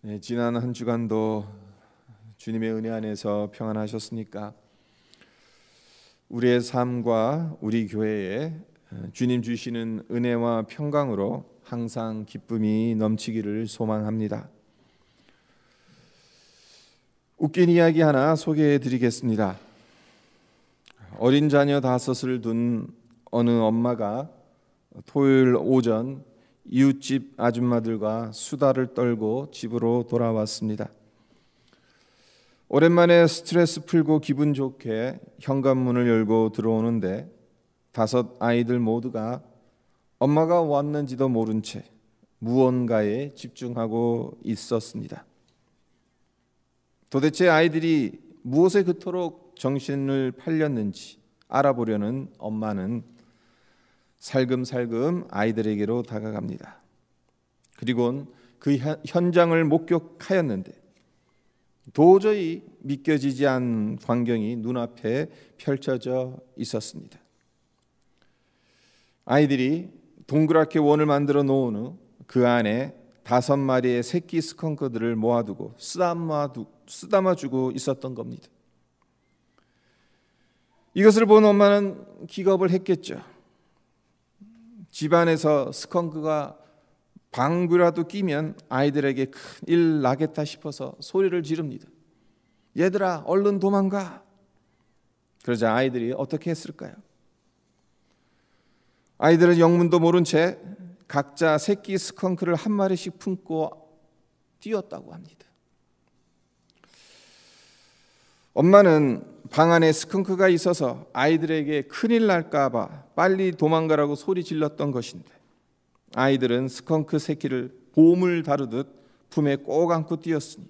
네, 지난 한 주간도 주님의 은혜 안에서 평안하셨습니까? 우리의 삶과 우리 교회에 주님 주시는 은혜와 평강으로 항상 기쁨이 넘치기를 소망합니다. 웃긴 이야기 하나 소개해 드리겠습니다. 어린 자녀 5을 둔 어느 엄마가 토요일 오전 이웃집 아줌마들과 수다를 떨고 집으로 돌아왔습니다. 오랜만에 스트레스 풀고 기분 좋게 현관문을 열고 들어오는데 5 아이들 모두가 엄마가 왔는지도 모른 채 무언가에 집중하고 있었습니다. 도대체 아이들이 무엇에 그토록 정신을 팔렸는지 알아보려는 엄마는 살금살금 아이들에게로 다가갑니다. 그리고는 그 현장을 목격하였는데 도저히 믿겨지지 않는 광경이 눈앞에 펼쳐져 있었습니다. 아이들이 동그랗게 원을 만들어 놓은 후 그 안에 5마리의 새끼 스컹크들을 모아두고 쓰다마주고 있었던 겁니다. 이것을 본 엄마는 기겁을 했겠죠. 집안에서 스컹크가 방귀라도 끼면 아이들에게 큰일 나겠다 싶어서 소리를 지릅니다. 얘들아, 얼른 도망가. 그러자 아이들이 어떻게 했을까요? 아이들은 영문도 모른 채 각자 새끼 스컹크를 1마리씩 품고 뛰었다고 합니다. 엄마는 방 안에 스컹크가 있어서 아이들에게 큰일 날까 봐 빨리 도망가라고 소리 질렀던 것인데 아이들은 스컹크 새끼를 보물 다루듯 품에 꼭 안고 뛰었으니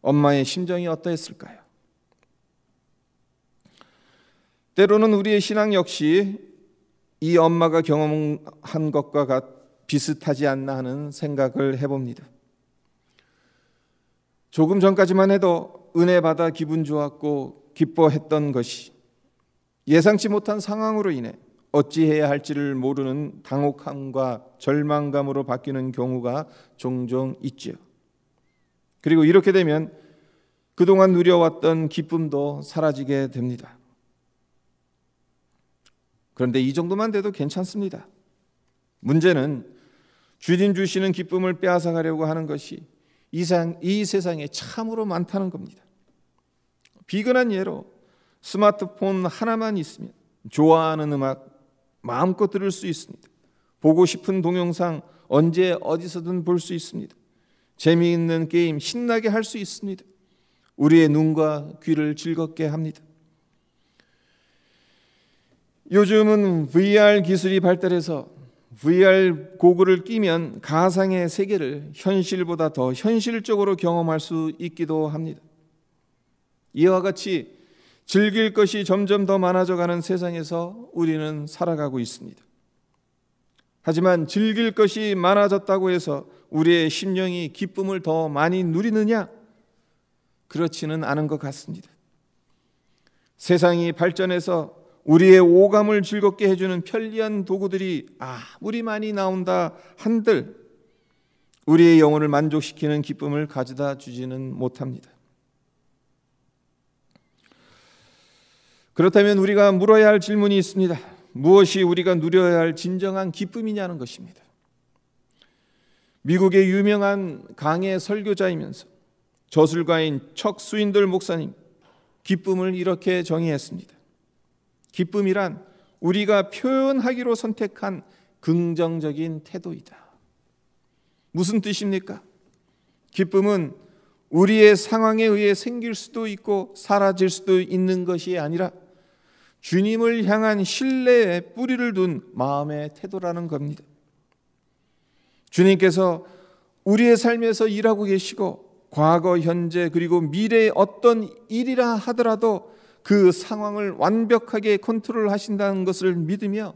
엄마의 심정이 어떠했을까요? 때로는 우리의 신앙 역시 이 엄마가 경험한 것과 비슷하지 않나 하는 생각을 해봅니다. 조금 전까지만 해도 은혜 받아 기분 좋았고 기뻐했던 것이 예상치 못한 상황으로 인해 어찌해야 할지를 모르는 당혹함과 절망감으로 바뀌는 경우가 종종 있지요. 그리고 이렇게 되면 그동안 누려왔던 기쁨도 사라지게 됩니다. 그런데 이 정도만 돼도 괜찮습니다. 문제는 주님 주시는 기쁨을 빼앗아가려고 하는 것이 이 세상에 참으로 많다는 겁니다. 비근한 예로 스마트폰 하나만 있으면 좋아하는 음악 마음껏 들을 수 있습니다. 보고 싶은 동영상 언제 어디서든 볼 수 있습니다. 재미있는 게임 신나게 할 수 있습니다. 우리의 눈과 귀를 즐겁게 합니다. 요즘은 VR 기술이 발달해서 VR 고글을 끼면 가상의 세계를 현실보다 더 현실적으로 경험할 수 있기도 합니다. 이와 같이 즐길 것이 점점 더 많아져가는 세상에서 우리는 살아가고 있습니다. 하지만 즐길 것이 많아졌다고 해서 우리의 심령이 기쁨을 더 많이 누리느냐? 그렇지는 않은 것 같습니다. 세상이 발전해서 우리의 오감을 즐겁게 해주는 편리한 도구들이 아무리 많이 나온다 한들 우리의 영혼을 만족시키는 기쁨을 가져다 주지는 못합니다. 그렇다면 우리가 물어야 할 질문이 있습니다. 무엇이 우리가 누려야 할 진정한 기쁨이냐는 것입니다. 미국의 유명한 강해 설교자이면서 저술가인 척 스윈들 목사님 기쁨을 이렇게 정의했습니다. 기쁨이란 우리가 표현하기로 선택한 긍정적인 태도이다. 무슨 뜻입니까? 기쁨은 우리의 상황에 의해 생길 수도 있고 사라질 수도 있는 것이 아니라 주님을 향한 신뢰에 뿌리를 둔 마음의 태도라는 겁니다. 주님께서 우리의 삶에서 일하고 계시고 과거, 현재 그리고 미래의 어떤 일이라 하더라도 그 상황을 완벽하게 컨트롤하신다는 것을 믿으며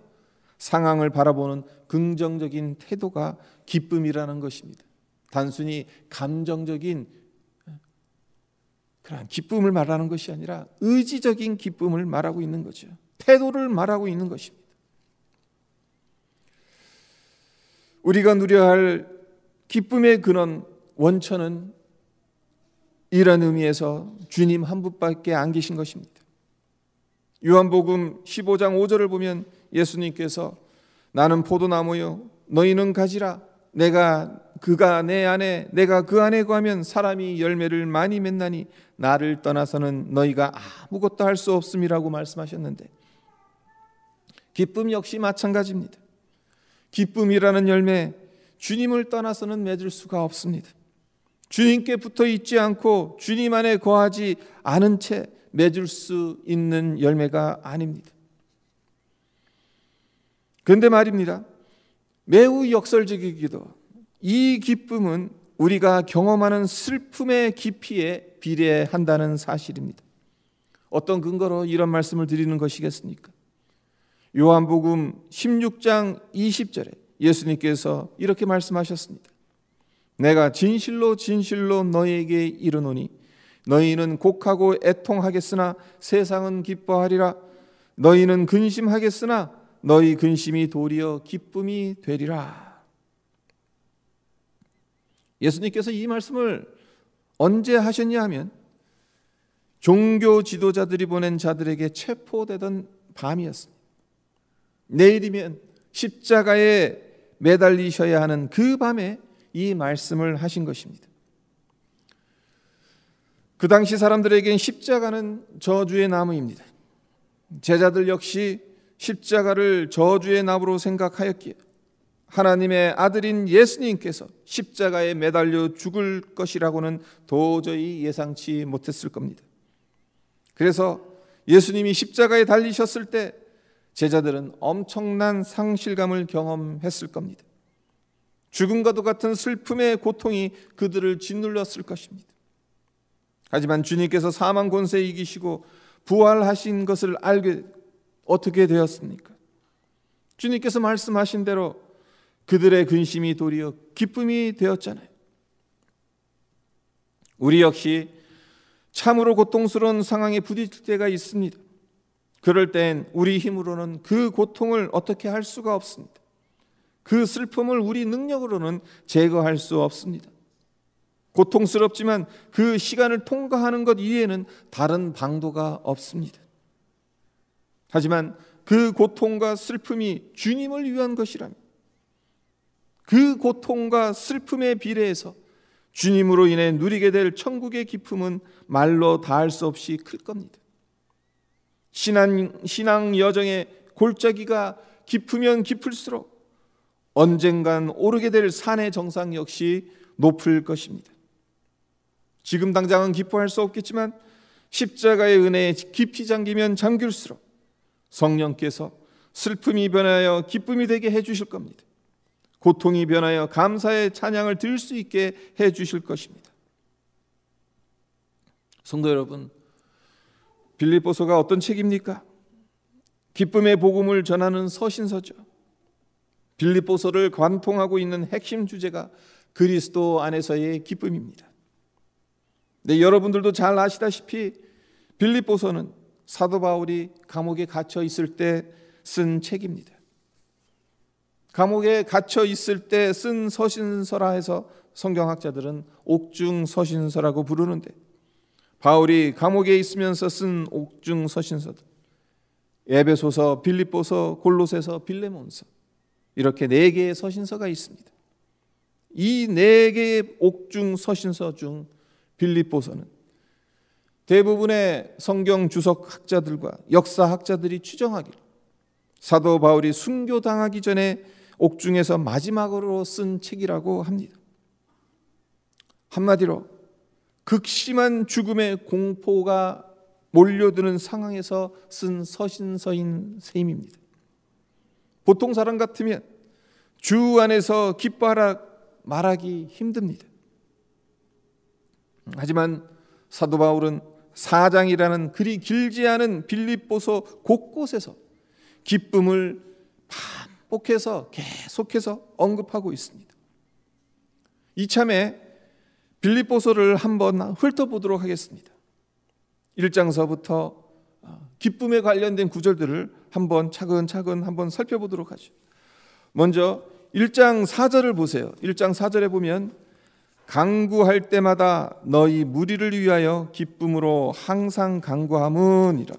상황을 바라보는 긍정적인 태도가 기쁨이라는 것입니다. 단순히 감정적인 그런 기쁨을 말하는 것이 아니라 의지적인 기쁨을 말하고 있는 거죠. 태도를 말하고 있는 것입니다. 우리가 누려야 할 기쁨의 근원, 원천은 이런 의미에서 주님 한 분밖에 안 계신 것입니다. 요한복음 15장 5절을 보면 예수님께서 나는 포도나무요 너희는 가지라 내가 그가 내 안에 내가 그 안에 거하면 사람이 열매를 많이 맺나니 나를 떠나서는 너희가 아무것도 할 수 없음이라고 말씀하셨는데, 기쁨 역시 마찬가지입니다. 기쁨이라는 열매, 주님을 떠나서는 맺을 수가 없습니다. 주님께 붙어 있지 않고 주님 안에 거하지 않은 채 맺을 수 있는 열매가 아닙니다. 그런데 말입니다, 매우 역설적이기도 이 기쁨은 우리가 경험하는 슬픔의 깊이에 비례한다는 사실입니다. 어떤 근거로 이런 말씀을 드리는 것이겠습니까? 요한복음 16장 20절에 예수님께서 이렇게 말씀하셨습니다. 내가 진실로 진실로 너희에게 이르노니 너희는 곡하고 애통하겠으나 세상은 기뻐하리라. 너희는 근심하겠으나 너희 근심이 도리어 기쁨이 되리라. 예수님께서 이 말씀을 언제 하셨냐 하면 종교 지도자들이 보낸 자들에게 체포되던 밤이었습니다. 내일이면 십자가에 매달리셔야 하는 그 밤에 이 말씀을 하신 것입니다. 그 당시 사람들에겐 십자가는 저주의 나무입니다. 제자들 역시 십자가를 저주의 나무로 생각하였기에 하나님의 아들인 예수님께서 십자가에 매달려 죽을 것이라고는 도저히 예상치 못했을 겁니다. 그래서 예수님이 십자가에 달리셨을 때 제자들은 엄청난 상실감을 경험했을 겁니다. 죽음과도 같은 슬픔의 고통이 그들을 짓눌렀을 것입니다. 하지만 주님께서 사망 권세에 이기시고 부활하신 것을 알게 어떻게 되었습니까? 주님께서 말씀하신 대로 그들의 근심이 도리어 기쁨이 되었잖아요. 우리 역시 참으로 고통스러운 상황에 부딪힐 때가 있습니다. 그럴 땐 우리 힘으로는 그 고통을 어떻게 할 수가 없습니다. 그 슬픔을 우리 능력으로는 제거할 수 없습니다. 고통스럽지만 그 시간을 통과하는 것 이외에는 다른 방도가 없습니다. 하지만 그 고통과 슬픔이 주님을 위한 것이라면 그 고통과 슬픔에 비례해서 주님으로 인해 누리게 될 천국의 기쁨은 말로 다할 수 없이 클 겁니다. 신앙 여정의 골짜기가 깊으면 깊을수록 언젠간 오르게 될 산의 정상 역시 높을 것입니다. 지금 당장은 기뻐할 수 없겠지만 십자가의 은혜에 깊이 잠기면 잠길수록 성령께서 슬픔이 변하여 기쁨이 되게 해주실 겁니다. 고통이 변하여 감사의 찬양을 드릴 수 있게 해주실 것입니다. 성도 여러분, 빌립보서가 어떤 책입니까? 기쁨의 복음을 전하는 서신서죠. 빌립보서를 관통하고 있는 핵심 주제가 그리스도 안에서의 기쁨입니다. 네, 여러분들도 잘 아시다시피 빌립보서는 사도 바울이 감옥에 갇혀 있을 때 쓴 책입니다. 감옥에 갇혀 있을 때 쓴 서신서라 해서 성경학자들은 옥중 서신서라고 부르는데, 바울이 감옥에 있으면서 쓴 옥중 서신서들, 에베소서, 빌립보서, 골로새서, 빌레몬서, 이렇게 4개의 서신서가 있습니다. 이 4개의 옥중 서신서 중 빌립보서는 대부분의 성경 주석 학자들과 역사학자들이 추정하기로 사도 바울이 순교당하기 전에 옥중에서 마지막으로 쓴 책이라고 합니다. 한마디로 극심한 죽음의 공포가 몰려드는 상황에서 쓴 서신서인 셈입니다. 보통 사람 같으면 주 안에서 기뻐하라 말하기 힘듭니다. 하지만 사도 바울은 4장이라는 그리 길지 않은 빌립보서 곳곳에서 기쁨을 반복해서 계속해서 언급하고 있습니다. 이참에 빌립보서를 한번 훑어보도록 하겠습니다. 1장서부터 기쁨에 관련된 구절들을 한번 차근차근 한번 살펴보도록 하죠. 먼저 1장 4절을 보세요. 1장 4절에 보면 간구할 때마다 너희 무리를 위하여 기쁨으로 항상 간구함은이라.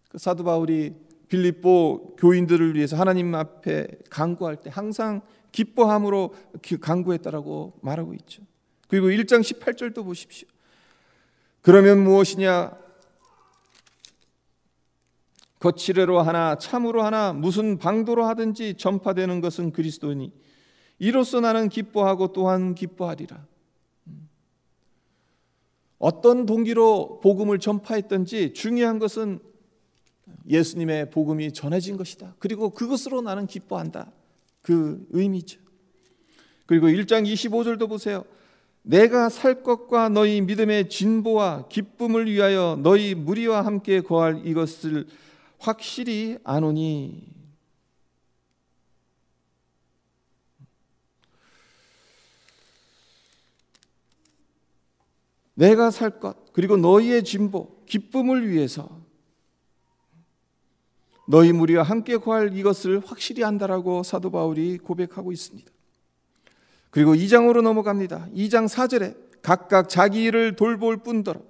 그 사도 바울이 빌립보 교인들을 위해서 하나님 앞에 간구할 때 항상 기뻐함으로 간구했다라고 말하고 있죠. 그리고 1장 18절도 보십시오. 그러면 무엇이냐? 거칠애로 하나 참으로 하나 무슨 방도로 하든지 전파되는 것은 그리스도니 이로써 나는 기뻐하고 또한 기뻐하리라. 어떤 동기로 복음을 전파했든지 중요한 것은 예수님의 복음이 전해진 것이다. 그리고 그것으로 나는 기뻐한다. 그 의미죠. 그리고 1장 25절도 보세요. 내가 살 것과 너희 믿음의 진보와 기쁨을 위하여 너희 무리와 함께 거할 이것을 확실히 아노니. 내가 살 것 그리고 너희의 진보 기쁨을 위해서 너희 무리와 함께 거할 이것을 확실히 안다라고 사도 바울이 고백하고 있습니다. 그리고 2장으로 넘어갑니다. 2장 4절에 각각 자기 일을 돌볼 뿐더러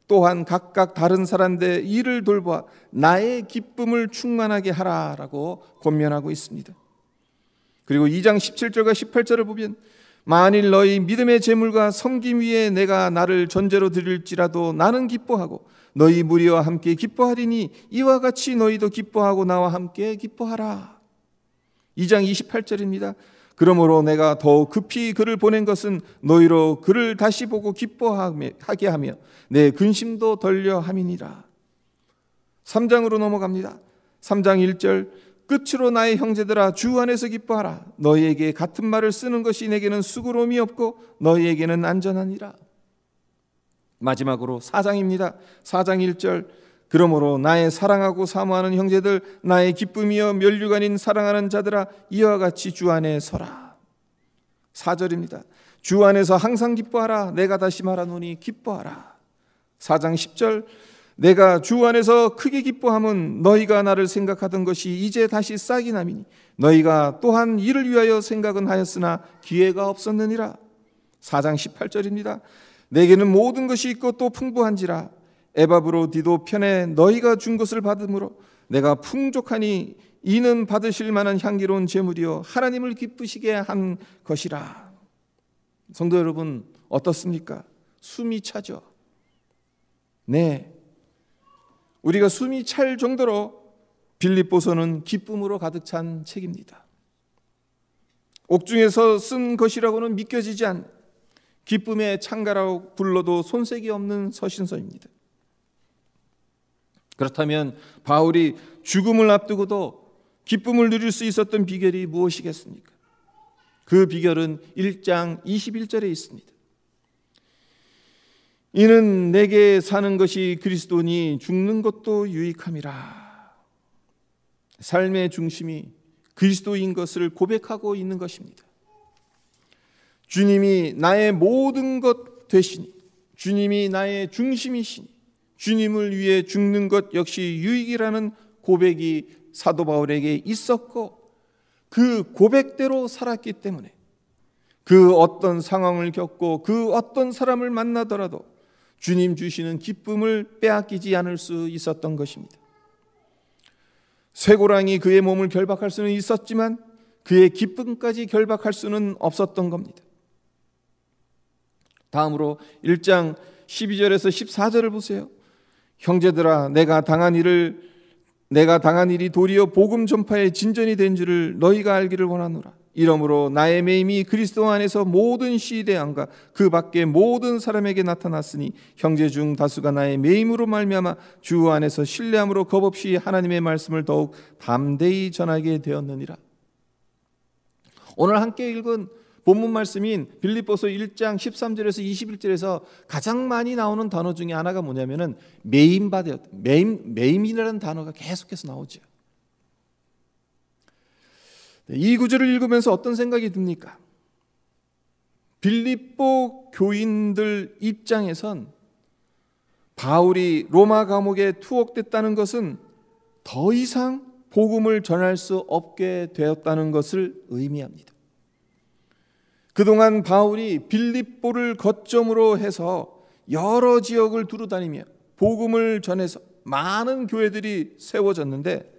또한 각각 다른 사람들의 일을 돌보아 나의 기쁨을 충만하게 하라라고 권면하고 있습니다. 그리고 2장 17절과 18절을 보면 만일 너희 믿음의 제물과 섬김 위에 내가 나를 전제로 드릴지라도 나는 기뻐하고 너희 무리와 함께 기뻐하리니 이와 같이 너희도 기뻐하고 나와 함께 기뻐하라. 2장 28절입니다. 그러므로 내가 더욱 급히 그를 보낸 것은 너희로 그를 다시 보고 기뻐하게 하며 내 근심도 덜려 함이니라. 3장으로 넘어갑니다. 3장 1절 끝으로 나의 형제들아 주 안에서 기뻐하라. 너희에게 같은 말을 쓰는 것이 내게는 수고로움이 없고 너희에게는 안전하니라. 마지막으로 4장입니다. 4장 1절 그러므로 나의 사랑하고 사모하는 형제들 나의 기쁨이여 면류관인 사랑하는 자들아 이와 같이 주 안에 서라. 4절입니다. 주 안에서 항상 기뻐하라. 내가 다시 말하노니 기뻐하라. 4장 10절 내가 주 안에서 크게 기뻐함은 너희가 나를 생각하던 것이 이제 다시 싹이 남이니 너희가 또한 이를 위하여 생각은 하였으나 기회가 없었느니라. 4장 18절입니다. 내게는 모든 것이 있고 또 풍부한지라 에바브로디도 편에 너희가 준 것을 받음으로 내가 풍족하니 이는 받으실 만한 향기로운 제물이요 하나님을 기쁘시게 한 것이라. 성도 여러분 어떻습니까? 숨이 차죠. 네, 우리가 숨이 찰 정도로 빌립보서는 기쁨으로 가득 찬 책입니다. 옥중에서 쓴 것이라고는 믿겨지지 않는 기쁨의 창가라고 불러도 손색이 없는 서신서입니다. 그렇다면 바울이 죽음을 앞두고도 기쁨을 누릴 수 있었던 비결이 무엇이겠습니까? 그 비결은 1장 21절에 있습니다. 이는 내게 사는 것이 그리스도니 죽는 것도 유익함이라. 삶의 중심이 그리스도인 것을 고백하고 있는 것입니다. 주님이 나의 모든 것 되시니 주님이 나의 중심이시니 주님을 위해 죽는 것 역시 유익이라는 고백이 사도 바울에게 있었고 그 고백대로 살았기 때문에 그 어떤 상황을 겪고 그 어떤 사람을 만나더라도 주님 주시는 기쁨을 빼앗기지 않을 수 있었던 것입니다. 쇠고랑이 그의 몸을 결박할 수는 있었지만 그의 기쁨까지 결박할 수는 없었던 겁니다. 다음으로 1장 12절에서 14절을 보세요. 형제들아 내가 당한 일이 도리어 복음 전파의 진전이 된 줄을 너희가 알기를 원하노라. 이러므로 나의 매임이 그리스도 안에서 모든 시대안과 그 밖에 모든 사람에게 나타났으니 형제 중 다수가 나의 매임으로 말미암아 주 안에서 신뢰함으로 겁없이 하나님의 말씀을 더욱 담대히 전하게 되었느니라. 오늘 함께 읽은 본문 말씀인 빌립보서 1장 13절에서 21절에서 가장 많이 나오는 단어 중에 하나가 뭐냐면은 매임이라는 단어가 계속해서 나오죠. 이 구절을 읽으면서 어떤 생각이 듭니까? 빌립보 교인들 입장에선 바울이 로마 감옥에 투옥됐다는 것은 더 이상 복음을 전할 수 없게 되었다는 것을 의미합니다. 그동안 바울이 빌립보를 거점으로 해서 여러 지역을 두루다니며 복음을 전해서 많은 교회들이 세워졌는데,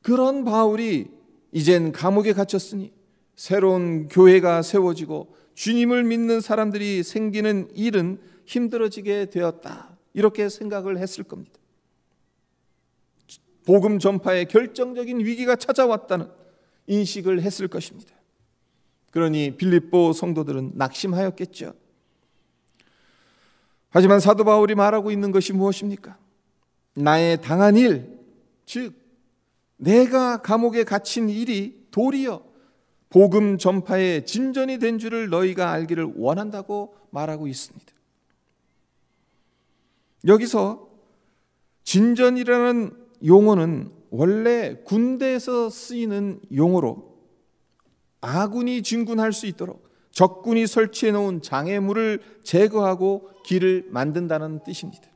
그런 바울이 이젠 감옥에 갇혔으니 새로운 교회가 세워지고 주님을 믿는 사람들이 생기는 일은 힘들어지게 되었다, 이렇게 생각을 했을 겁니다. 복음 전파에 결정적인 위기가 찾아왔다는 인식을 했을 것입니다. 그러니 빌립보 성도들은 낙심하였겠죠. 하지만 사도 바울이 말하고 있는 것이 무엇입니까? 나의 당한 일, 즉 내가 감옥에 갇힌 일이 도리어 복음 전파의 진전이 된 줄을 너희가 알기를 원한다고 말하고 있습니다. 여기서 진전이라는 용어는 원래 군대에서 쓰이는 용어로 아군이 진군할 수 있도록 적군이 설치해 놓은 장애물을 제거하고 길을 만든다는 뜻입니다.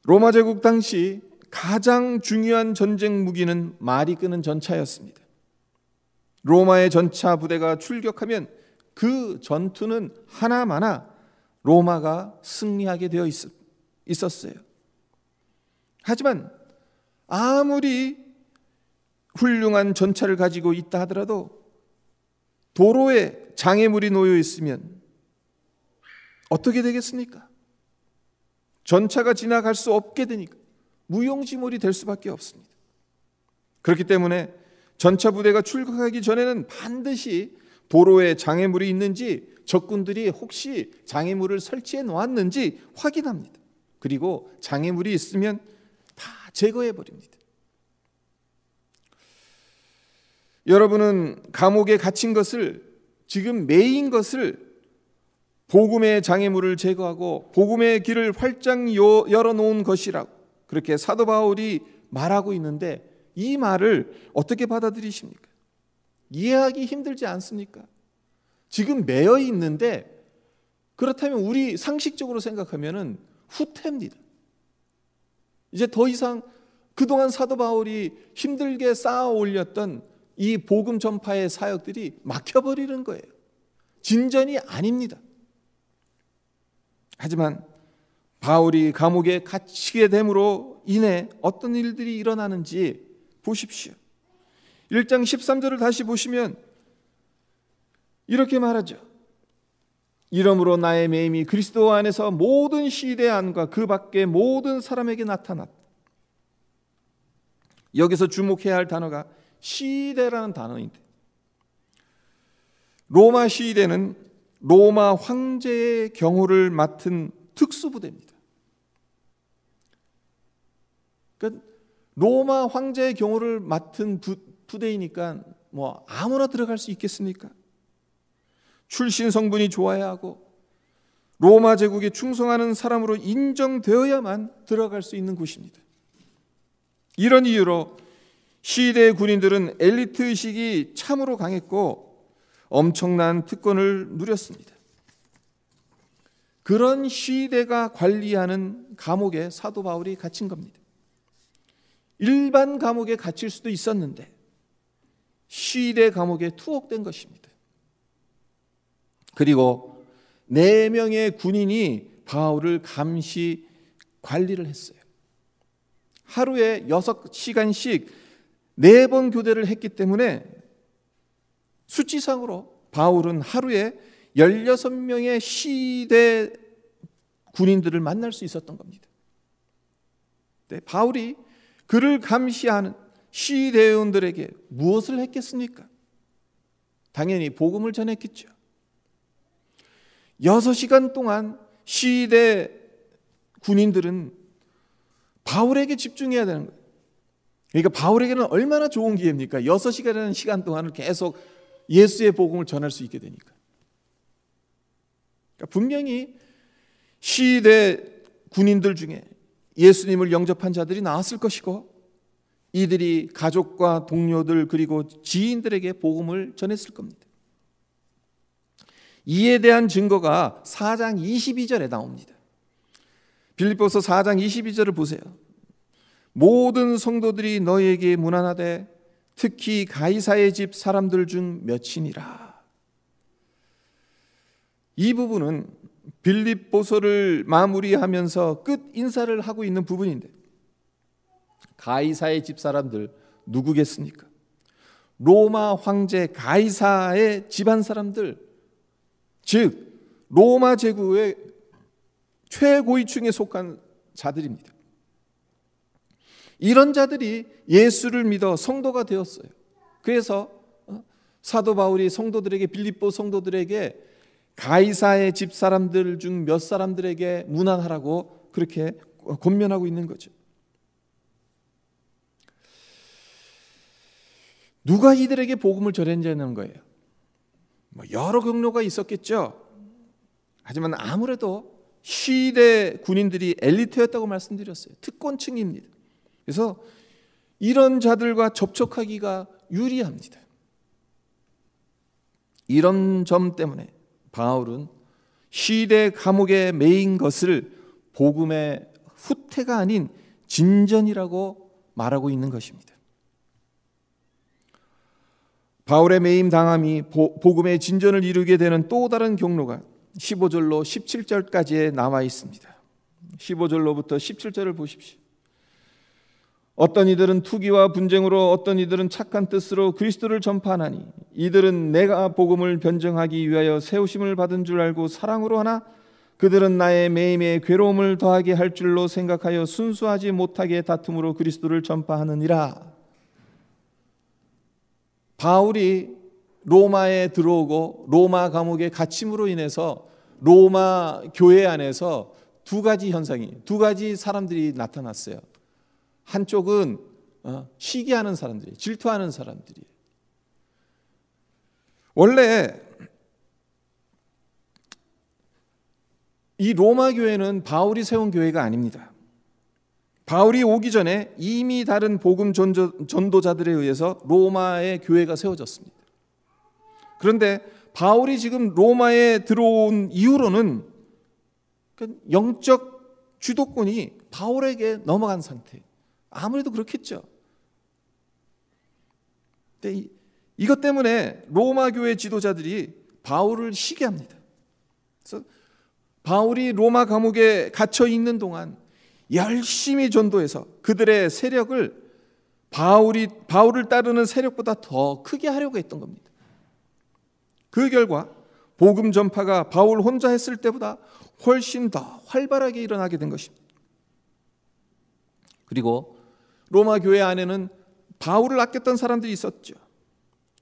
로마 제국 당시 가장 중요한 전쟁 무기는 말이 끄는 전차였습니다. 로마의 전차 부대가 출격하면 그 전투는 하나마나 로마가 승리하게 되어 있었어요. 하지만 아무리 훌륭한 전차를 가지고 있다 하더라도 도로에 장애물이 놓여 있으면 어떻게 되겠습니까? 전차가 지나갈 수 없게 되니까 무용지물이 될 수밖에 없습니다. 그렇기 때문에 전차 부대가 출격하기 전에는 반드시 도로에 장애물이 있는지, 적군들이 혹시 장애물을 설치해 놓았는지 확인합니다. 그리고 장애물이 있으면 다 제거해 버립니다. 여러분은 감옥에 갇힌 것을, 지금 매인 것을 복음의 장애물을 제거하고 복음의 길을 활짝 열어놓은 것이라고 그렇게 사도 바울이 말하고 있는데, 이 말을 어떻게 받아들이십니까? 이해하기 힘들지 않습니까? 지금 매여 있는데, 그렇다면 우리 상식적으로 생각하면 후퇴입니다. 이제 더 이상 그동안 사도 바울이 힘들게 쌓아 올렸던 이 복음 전파의 사역들이 막혀버리는 거예요. 진전이 아닙니다. 하지만 바울이 감옥에 갇히게 됨으로 인해 어떤 일들이 일어나는지 보십시오. 1장 13절을 다시 보시면 이렇게 말하죠. 이러므로 나의 매임이 그리스도 안에서 모든 시대 안과 그 밖의 모든 사람에게 나타났다. 여기서 주목해야 할 단어가 시대라는 단어인데, 로마 시대는 로마 황제의 경호를 맡은 특수부대입니다. 그러니까 로마 황제의 경호를 맡은 부대이니까 뭐 아무나 들어갈 수 있겠습니까? 출신 성분이 좋아야 하고 로마 제국에 충성하는 사람으로 인정되어야만 들어갈 수 있는 곳입니다. 이런 이유로 시대의 군인들은 엘리트 의식이 참으로 강했고 엄청난 특권을 누렸습니다. 그런 시대가 관리하는 감옥에 사도 바울이 갇힌 겁니다. 일반 감옥에 갇힐 수도 있었는데 시대 감옥에 투옥된 것입니다. 그리고 4명의 군인이 바울을 감시 관리를 했어요. 하루에 6시간씩 4번 교대를 했기 때문에 수치상으로 바울은 하루에 16명의 시대 군인들을 만날 수 있었던 겁니다. 네, 바울이 그를 감시하는 시대원들에게 무엇을 했겠습니까? 당연히 복음을 전했겠죠. 6시간 동안 시대 군인들은 바울에게 집중해야 되는 거예요. 그러니까 바울에게는 얼마나 좋은 기회입니까? 6시간이라는 시간 동안을 계속 예수의 복음을 전할 수 있게 되니까. 그러니까 분명히 시대 군인들 중에 예수님을 영접한 자들이 나왔을 것이고, 이들이 가족과 동료들 그리고 지인들에게 복음을 전했을 겁니다. 이에 대한 증거가 4장 22절에 나옵니다. 빌립보서 4장 22절을 보세요. 모든 성도들이 너희에게 문안하되 특히 가이사의 집 사람들 중 몇이니라. 이 부분은 빌립보서를 마무리하면서 끝 인사를 하고 있는 부분인데, 가이사의 집 사람들 누구겠습니까? 로마 황제 가이사의 집안 사람들, 즉 로마 제국의 최고위층에 속한 자들입니다. 이런 자들이 예수를 믿어 성도가 되었어요. 그래서 사도 바울이 성도들에게, 빌립보 성도들에게 가이사의 집 사람들 중 몇 사람들에게 문안하라고 그렇게 권면하고 있는 거죠. 누가 이들에게 복음을 전했냐는 거예요. 여러 경로가 있었겠죠. 하지만 아무래도 시대 군인들이 엘리트였다고 말씀드렸어요. 특권층입니다. 그래서 이런 자들과 접촉하기가 유리합니다. 이런 점 때문에 바울은 시대 감옥에 매인 것을 복음의 후퇴가 아닌 진전이라고 말하고 있는 것입니다. 바울의 매임 당함이 복음의 진전을 이루게 되는 또 다른 경로가 15절로 17절까지에 나와 있습니다. 15절로부터 17절을 보십시오. 어떤 이들은 투기와 분쟁으로, 어떤 이들은 착한 뜻으로 그리스도를 전파하나니, 이들은 내가 복음을 변증하기 위하여 세우심을 받은 줄 알고 사랑으로 하나, 그들은 나의 매임에 괴로움을 더하게 할 줄로 생각하여 순수하지 못하게 다툼으로 그리스도를 전파하느니라. 바울이 로마에 들어오고 로마 감옥에 갇힘으로 인해서 로마 교회 안에서 두 가지 사람들이 나타났어요. 한쪽은 시기하는 사람들이, 질투하는 사람들이. 원래 이 로마 교회는 바울이 세운 교회가 아닙니다. 바울이 오기 전에 이미 다른 복음 전도자들에 의해서 로마의 교회가 세워졌습니다. 그런데 바울이 지금 로마에 들어온 이후로는 영적 주도권이 바울에게 넘어간 상태. 아무래도 그렇겠죠. 근데 이것 때문에 로마 교회 지도자들이 바울을 시기합니다. 그래서 바울이 로마 감옥에 갇혀 있는 동안 열심히 전도해서 그들의 세력을 바울을 따르는 세력보다 더 크게 하려고 했던 겁니다. 그 결과 복음 전파가 바울 혼자 했을 때보다 훨씬 더 활발하게 일어나게 된 것입니다. 그리고 로마 교회 안에는 바울을 아꼈던 사람들이 있었죠.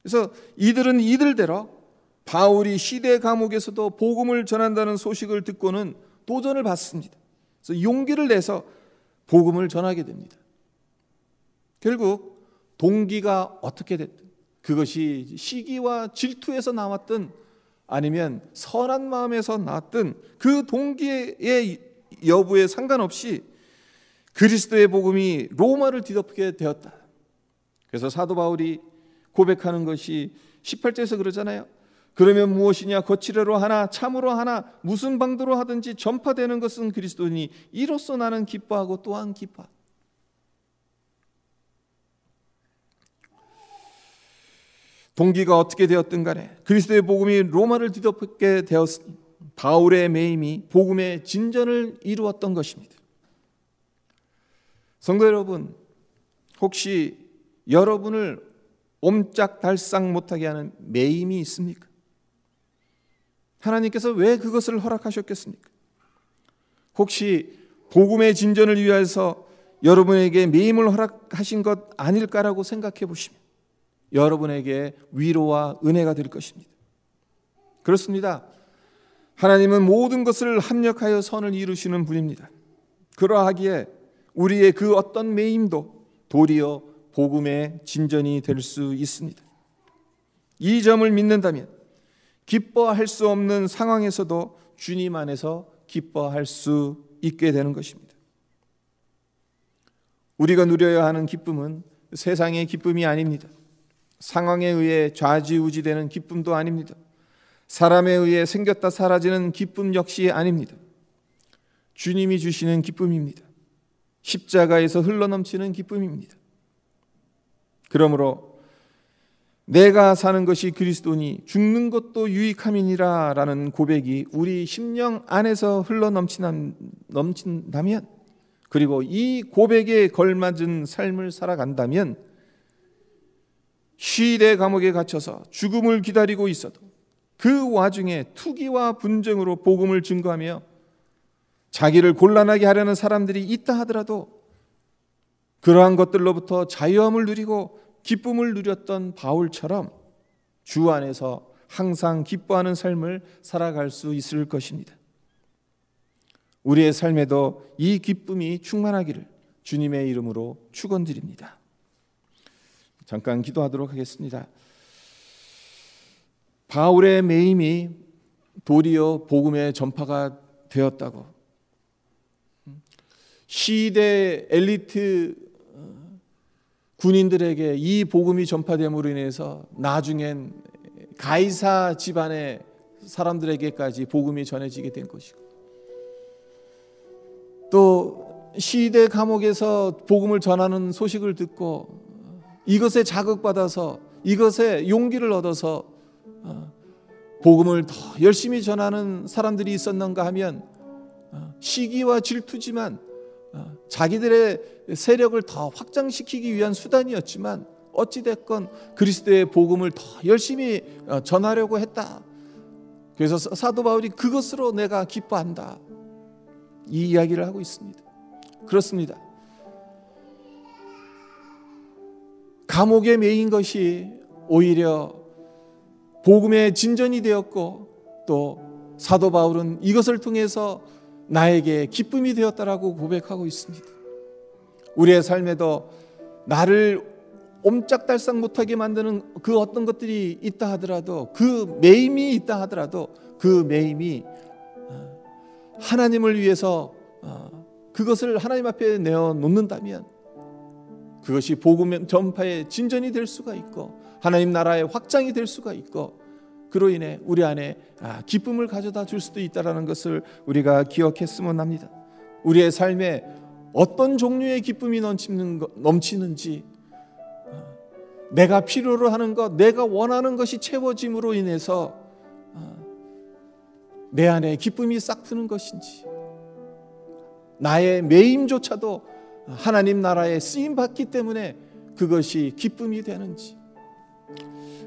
그래서 이들은 이들대로 바울이 시대 감옥에서도 복음을 전한다는 소식을 듣고는 도전을 받습니다. 그래서 용기를 내서 복음을 전하게 됩니다. 결국 동기가 어떻게 됐든, 그것이 시기와 질투에서 나왔든 아니면 선한 마음에서 나왔든, 그 동기의 여부에 상관없이 그리스도의 복음이 로마를 뒤덮게 되었다. 그래서 사도 바울이 고백하는 것이 18절에서 그러잖아요. 그러면 무엇이냐? 거칠어로 하나 참으로 하나 무슨 방도로 하든지 전파되는 것은 그리스도니 이로써 나는 기뻐하고 또한 기뻐. 동기가 어떻게 되었든 간에 그리스도의 복음이 로마를 뒤덮게 되었으니 바울의 매임이 복음의 진전을 이루었던 것입니다. 성도 여러분, 혹시 여러분을 옴짝달싹 못하게 하는 매임이 있습니까? 하나님께서 왜 그것을 허락하셨겠습니까? 혹시 복음의 진전을 위해서 여러분에게 매임을 허락하신 것 아닐까라고 생각해 보시면 여러분에게 위로와 은혜가 될 것입니다. 그렇습니다. 하나님은 모든 것을 합력하여 선을 이루시는 분입니다. 그러하기에 우리의 그 어떤 매임도 도리어 복음의 진전이 될 수 있습니다. 이 점을 믿는다면 기뻐할 수 없는 상황에서도 주님 안에서 기뻐할 수 있게 되는 것입니다. 우리가 누려야 하는 기쁨은 세상의 기쁨이 아닙니다. 상황에 의해 좌지우지되는 기쁨도 아닙니다. 사람에 의해 생겼다 사라지는 기쁨 역시 아닙니다. 주님이 주시는 기쁨입니다. 십자가에서 흘러넘치는 기쁨입니다. 그러므로 내가 사는 것이 그리스도니 죽는 것도 유익함이니라 라는 고백이 우리 심령 안에서 넘친다면, 그리고 이 고백에 걸맞은 삶을 살아간다면 시대 감옥에 갇혀서 죽음을 기다리고 있어도 그 와중에 투기와 분쟁으로 복음을 증거하며 자기를 곤란하게 하려는 사람들이 있다 하더라도 그러한 것들로부터 자유함을 누리고 기쁨을 누렸던 바울처럼 주 안에서 항상 기뻐하는 삶을 살아갈 수 있을 것입니다. 우리의 삶에도 이 기쁨이 충만하기를 주님의 이름으로 축원드립니다. 잠깐 기도하도록 하겠습니다. 바울의 매임이 도리어 복음의 전파가 되었다고, 시대 엘리트 군인들에게 이 복음이 전파됨으로 인해서 나중엔 가이사 집안의 사람들에게까지 복음이 전해지게 된 것이고, 또 시대 감옥에서 복음을 전하는 소식을 듣고 이것에 자극받아서 이것에 용기를 얻어서 복음을 더 열심히 전하는 사람들이 있었는가 하면 시기와 질투지만 자기들의 세력을 더 확장시키기 위한 수단이었지만 어찌됐건 그리스도의 복음을 더 열심히 전하려고 했다. 그래서 사도 바울이 그것으로 내가 기뻐한다, 이 이야기를 하고 있습니다. 그렇습니다. 감옥에 매인 것이 오히려 복음의 진전이 되었고, 또 사도 바울은 이것을 통해서 나에게 기쁨이 되었다라고 고백하고 있습니다. 우리의 삶에도 나를 옴짝달싹 못하게 만드는 그 어떤 것들이 있다 하더라도, 그 매임이 있다 하더라도 그 매임이 하나님을 위해서 그것을 하나님 앞에 내어놓는다면 그것이 복음 전파의 진전이 될 수가 있고 하나님 나라의 확장이 될 수가 있고, 그로 인해 우리 안에 기쁨을 가져다 줄 수도 있다는 것을 우리가 기억했으면 합니다. 우리의 삶에 어떤 종류의 기쁨이 넘치는지, 내가 필요로 하는 것, 내가 원하는 것이 채워짐으로 인해서 내 안에 기쁨이 싹 트는 것인지, 나의 매임조차도 하나님 나라에 쓰임받기 때문에 그것이 기쁨이 되는지,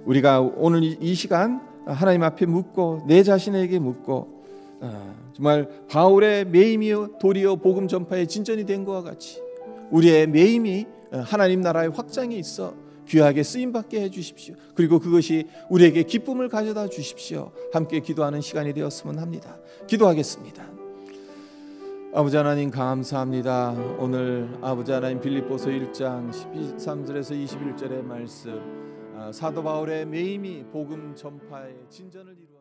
우리가 오늘 이 시간 하나님 앞에 묻고 내 자신에게 묻고 정말 바울의 매임이 도리어 복음 전파의 진전이 된 것과 같이 우리의 매임이 하나님 나라의 확장에 있어 귀하게 쓰임받게 해주십시오. 그리고 그것이 우리에게 기쁨을 가져다 주십시오. 함께 기도하는 시간이 되었으면 합니다. 기도하겠습니다. 아버지 하나님 감사합니다. 오늘 아버지 하나님 빌립보서 1장 13절에서 21절의 말씀, 사도 바울의 매임이 복음 전파의 진전을 이루어